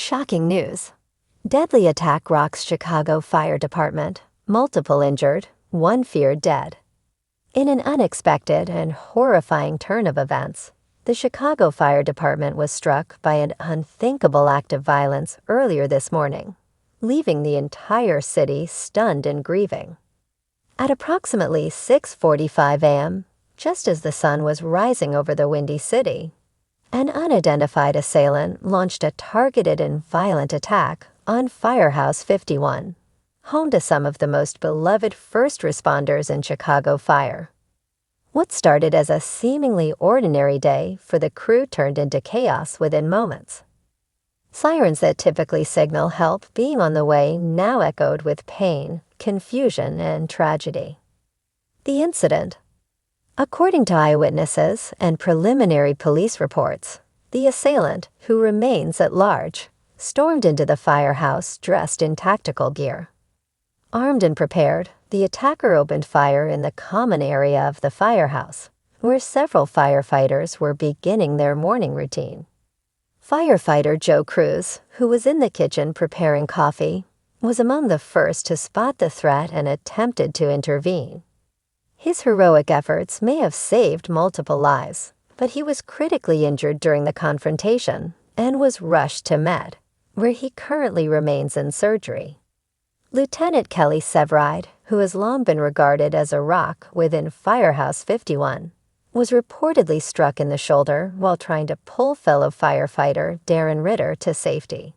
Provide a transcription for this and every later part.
Shocking news. Deadly attack rocks Chicago Fire Department. Multiple injured, one feared dead. In an unexpected and horrifying turn of events, the Chicago Fire Department was struck by an unthinkable act of violence earlier this morning, leaving the entire city stunned and grieving. At approximately 6:45 a.m., just as the sun was rising over the Windy City, an unidentified assailant launched a targeted and violent attack on Firehouse 51, home to some of the most beloved first responders in Chicago fire. What started as a seemingly ordinary day for the crew turned into chaos within moments. Sirens that typically signal help being on the way now echoed with pain, confusion, and tragedy. The incident. According to eyewitnesses and preliminary police reports, the assailant, who remains at large, stormed into the firehouse dressed in tactical gear. Armed and prepared, the attacker opened fire in the common area of the firehouse, where several firefighters were beginning their morning routine. Firefighter Joe Cruz, who was in the kitchen preparing coffee, was among the first to spot the threat and attempted to intervene. His heroic efforts may have saved multiple lives, but he was critically injured during the confrontation and was rushed to Med, where he currently remains in surgery. Lieutenant Kelly Severide, who has long been regarded as a rock within Firehouse 51, was reportedly struck in the shoulder while trying to pull fellow firefighter Darren Ritter to safety.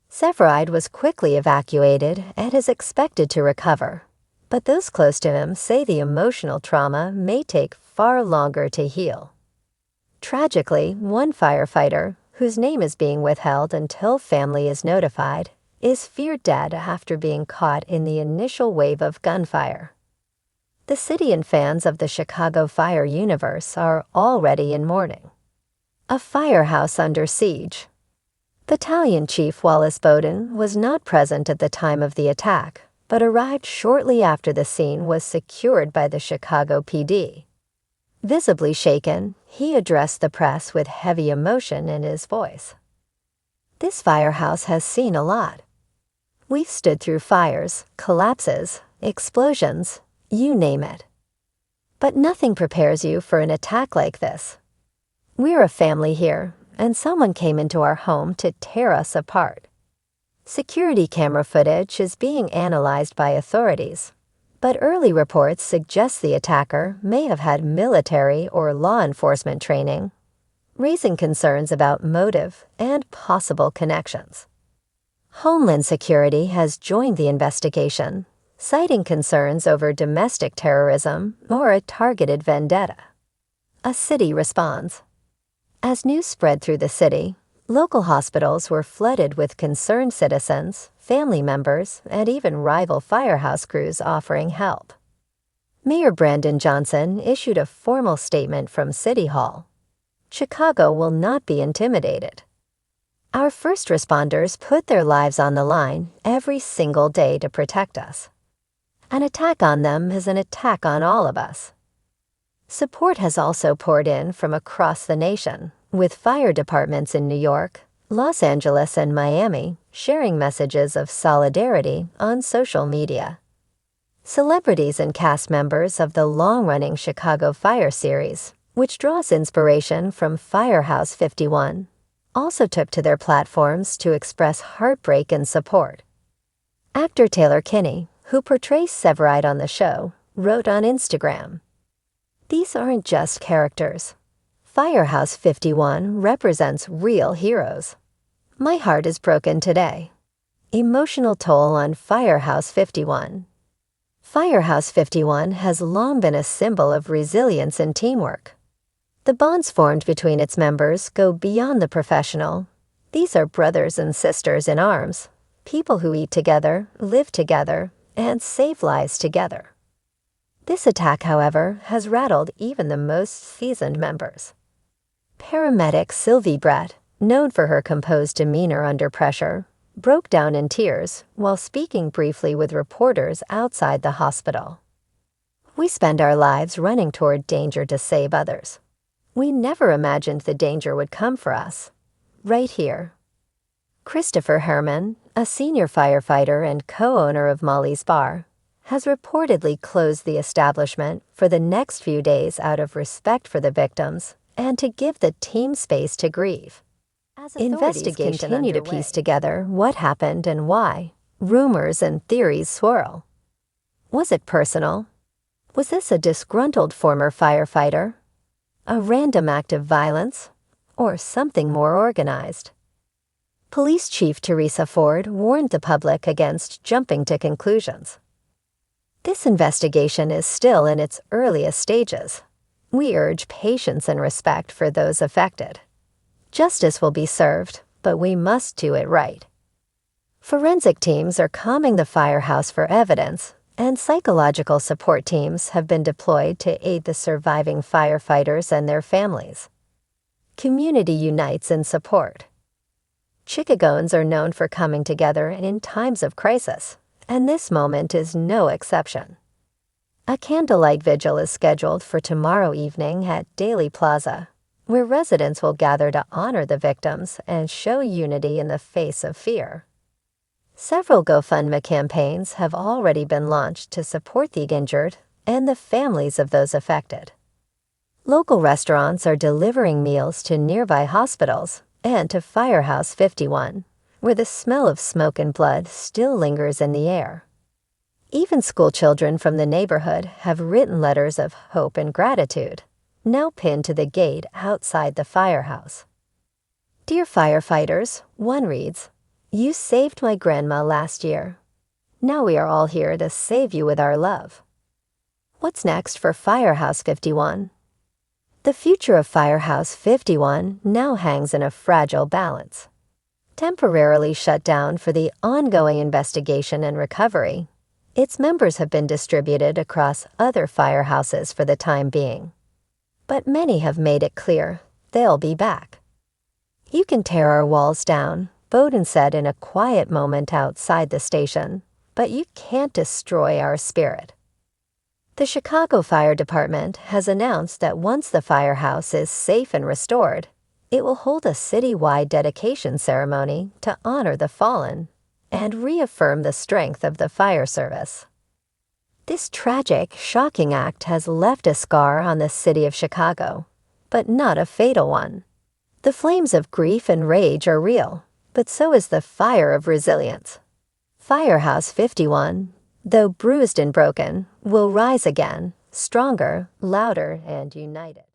Severide was quickly evacuated and is expected to recover, but those close to him say the emotional trauma may take far longer to heal. Tragically, one firefighter, whose name is being withheld until family is notified, is feared dead after being caught in the initial wave of gunfire. The city and fans of the Chicago Fire universe are already in mourning. A firehouse under siege. Battalion Chief Wallace Bowden was not present at the time of the attack, but arrived shortly after the scene was secured by the Chicago PD. Visibly shaken, he addressed the press with heavy emotion in his voice. "This firehouse has seen a lot. We've stood through fires, collapses, explosions, you name it. But nothing prepares you for an attack like this. We're a family here, and someone came into our home to tear us apart." Security camera footage is being analyzed by authorities, but early reports suggest the attacker may have had military or law enforcement training, raising concerns about motive and possible connections. Homeland Security has joined the investigation, citing concerns over domestic terrorism or a targeted vendetta. A city responds. As news spread through the city, local hospitals were flooded with concerned citizens, family members, and even rival firehouse crews offering help. Mayor Brandon Johnson issued a formal statement from City Hall. "Chicago will not be intimidated. Our first responders put their lives on the line every single day to protect us. An attack on them is an attack on all of us." Support has also poured in from across the nation, with fire departments in New York, Los Angeles, and Miami sharing messages of solidarity on social media. Celebrities and cast members of the long-running Chicago Fire series, which draws inspiration from Firehouse 51, also took to their platforms to express heartbreak and support. Actor Taylor Kinney, who portrays Severide on the show, wrote on Instagram, "These aren't just characters. Firehouse 51 represents real heroes. My heart is broken today. Emotional toll on Firehouse 51. Firehouse 51 has long been a symbol of resilience and teamwork. The bonds formed between its members go beyond the professional. These are brothers and sisters in arms, people who eat together, live together, and save lives together." This attack, however, has rattled even the most seasoned members. Paramedic Sylvie Brett, known for her composed demeanor under pressure, broke down in tears while speaking briefly with reporters outside the hospital. "We spend our lives running toward danger to save others. We never imagined the danger would come for us. Right here." Christopher Herman, a senior firefighter and co-owner of Molly's Bar, has reportedly closed the establishment for the next few days out of respect for the victims and to give the team space to grieve. Investigators continue to piece together what happened and why. Rumors and theories swirl. Was it personal? Was this a disgruntled former firefighter? A random act of violence? Or something more organized? Police Chief Teresa Ford warned the public against jumping to conclusions. This investigation is still in its earliest stages. We urge patience and respect for those affected. Justice will be served, but we must do it right. Forensic teams are combing the firehouse for evidence, and psychological support teams have been deployed to aid the surviving firefighters and their families. Community unites in support. Chicagoans are known for coming together in times of crisis, and this moment is no exception. A candlelight vigil is scheduled for tomorrow evening at Daly Plaza, where residents will gather to honor the victims and show unity in the face of fear. Several GoFundMe campaigns have already been launched to support the injured and the families of those affected. Local restaurants are delivering meals to nearby hospitals and to Firehouse 51, where the smell of smoke and blood still lingers in the air. Even schoolchildren from the neighborhood have written letters of hope and gratitude, now pinned to the gate outside the firehouse. Dear firefighters, one reads, "You saved my grandma last year. Now we are all here to save you with our love." What's next for Firehouse 51? The future of Firehouse 51 now hangs in a fragile balance. Temporarily shut down for the ongoing investigation and recovery, its members have been distributed across other firehouses for the time being. But many have made it clear they'll be back. You can tear our walls down, Bowden said in a quiet moment outside the station, but you can't destroy our spirit. The Chicago Fire Department has announced that once the firehouse is safe and restored, it will hold a citywide dedication ceremony to honor the fallen and reaffirm the strength of the fire service. This tragic, shocking act has left a scar on the city of Chicago, but not a fatal one. The flames of grief and rage are real, but so is the fire of resilience. Firehouse 51, though bruised and broken, will rise again, stronger, louder, and united.